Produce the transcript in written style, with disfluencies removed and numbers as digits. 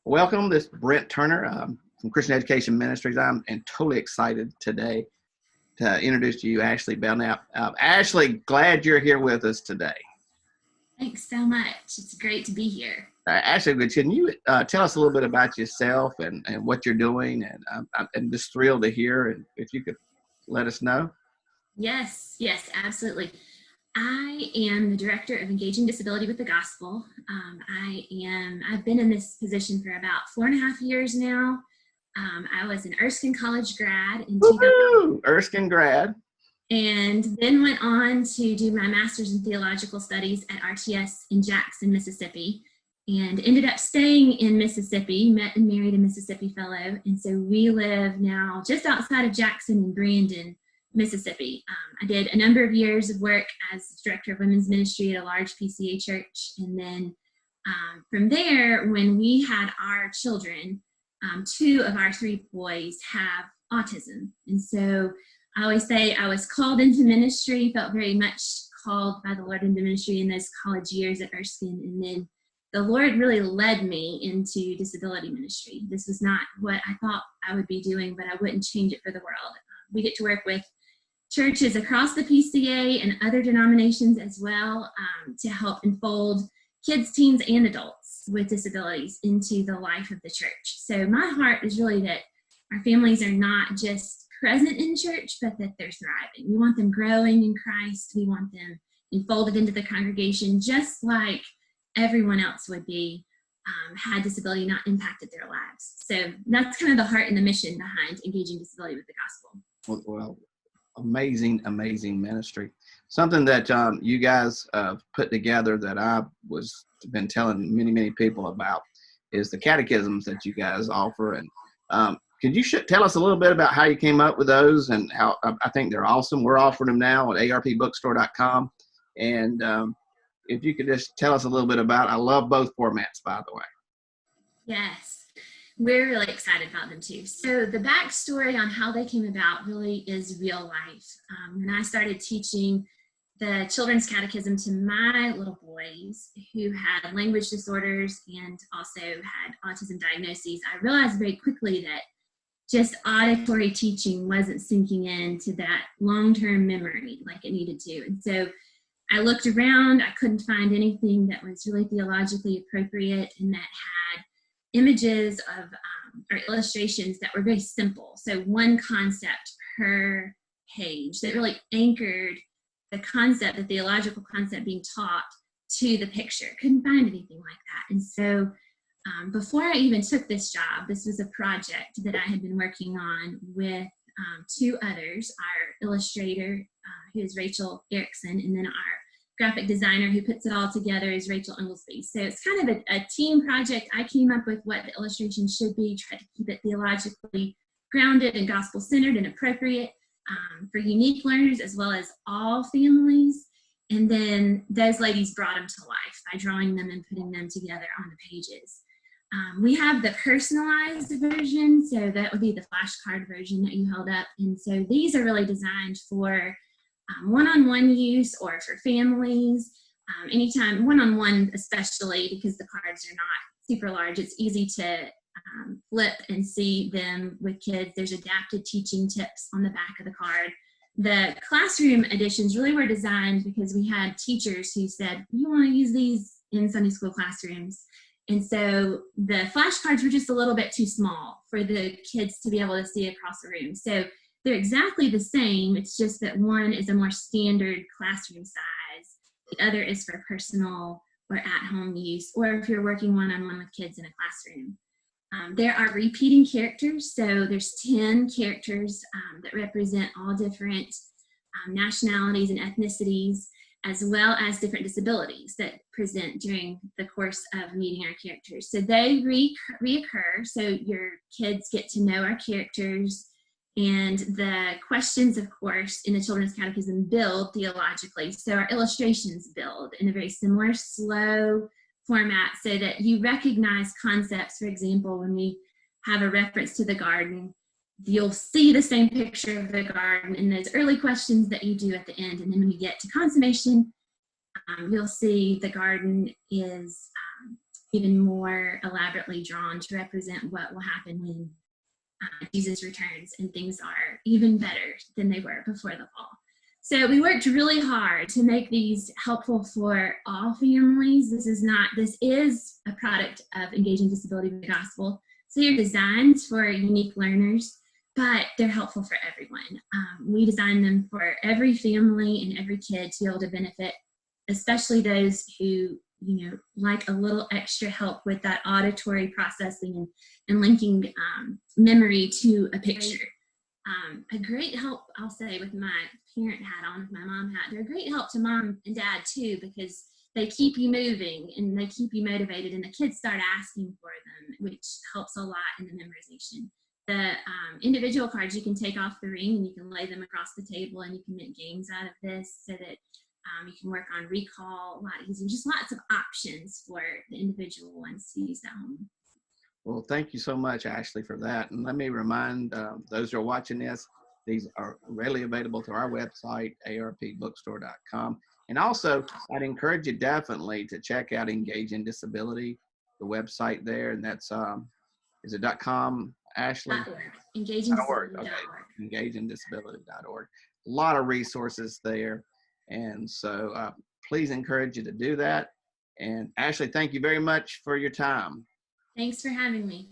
Welcome. This is Brent Turner from Christian Education Ministries. I'm totally excited today to introduce to you Ashley Belnapp. Ashley, glad you're here with us today. Thanks so much. It's great to be here. Ashley, can you tell us a little bit about yourself and what you're doing? And I'm just thrilled to hear, and if you could let us know. Yes, absolutely. I am the Director of Engaging Disability with the Gospel. I've been in this position for about 4.5 years now. I was an Erskine College grad in 2000. Erskine grad. And then went on to do my master's in theological studies at RTS in Jackson, Mississippi, and ended up staying in Mississippi, met and married a Mississippi fellow. And so we live now just outside of Jackson in Brandon, Mississippi. I did a number of years of work as director of women's ministry at a large PCA church. And then from there, when we had our children, 2 of our 3 boys have autism. And so I always say I was called into ministry, felt very much called by the Lord into ministry in those college years at Erskine. And then the Lord really led me into disability ministry. This was not what I thought I would be doing, but I wouldn't change it for the world. We get to work with churches across the PCA and other denominations as well to help enfold kids, teens, and adults with disabilities into the life of the church. So my heart is really that our families are not just present in church, but that they're thriving. We want them growing in Christ. We want them enfolded into the congregation just like everyone else would be had disability not impacted their lives. So that's kind of the heart and the mission behind Engaging Disability with the Gospel. Well, amazing ministry. Something that you guys put together that I was been telling many people about is the catechisms that you guys offer. And could you tell us a little bit about how you came up with those and how I think they're awesome. We're offering them now at arpbookstore.com. And if you could just tell us a little bit about, I love both formats, by the way. Yes, we're really excited about them too. So the backstory on how they came about really is real life. When I started teaching the children's catechism to my little boys who had language disorders and also had autism diagnoses, I realized very quickly that just auditory teaching wasn't sinking into that long-term memory like it needed to. And so I looked around, I couldn't find anything that was really theologically appropriate and that had images of or illustrations that were very simple. So one concept per page that really anchored the concept, the theological concept being taught to the picture. Couldn't find anything like that. And so before I even took this job, this was a project that I had been working on with 2 others, our illustrator, who is Rachel Erickson, and then our graphic designer who puts it all together is Rachel Unglesby. So it's kind of a team project. I came up with what the illustration should be, tried to keep it theologically grounded and gospel-centered and appropriate for unique learners as well as all families. And then those ladies brought them to life by drawing them and putting them together on the pages. We have the personalized version, so that would be the flashcard version that you held up. And so these are really designed for one-on-one use or for families, anytime, one-on-one especially because the cards are not super large. It's easy to flip and see them with kids. There's adapted teaching tips on the back of the card. The classroom editions really were designed because we had teachers who said, you want to use these in Sunday school classrooms. And so the flashcards were just a little bit too small for the kids to be able to see across the room. So they're exactly the same. It's just that one is a more standard classroom size. The other is for personal or at-home use, or if you're working one-on-one with kids in a classroom. There are repeating characters. So there's 10 characters that represent all different nationalities and ethnicities, as well as different disabilities that present during the course of meeting our characters. So they reoccur, so your kids get to know our characters, and the questions, of course, in the Children's Catechism build theologically. So our illustrations build in a very similar, slow format so that you recognize concepts. For example, when we have a reference to the garden, you'll see the same picture of the garden in those early questions that you do at the end. And then when you get to consummation, you'll see the garden is, even more elaborately drawn to represent what will happen when Jesus returns and things are even better than they were before the fall. So we worked really hard to make these helpful for all families. This is a product of Engaging Disability with the Gospel. So they're designed for unique learners, but they're helpful for everyone. We designed them for every family and every kid to be able to benefit, especially those who, like a little extra help with that auditory processing and linking memory to a picture. A great help, I'll say, with my parent hat on, with my mom hat, they're a great help to mom and dad too, because they keep you moving and they keep you motivated, and the kids start asking for them, which helps a lot in the memorization. The individual cards you can take off the ring and you can lay them across the table, and you can make games out of this so that you can work on recall a lot easier. Just lots of options for the individual ones to use at home. Well, thank you so much, Ashley, for that. And let me remind those who are watching this, these are readily available through our website, arpbookstore.com. And also, I'd encourage you definitely to check out Engaging Disability, the website there. And that's, is it .com, Ashley? EngagingDisability.org. Okay. EngagingDisability.org. A lot of resources there. And so please encourage you to do that. And Ashley, thank you very much for your time. Thanks for having me.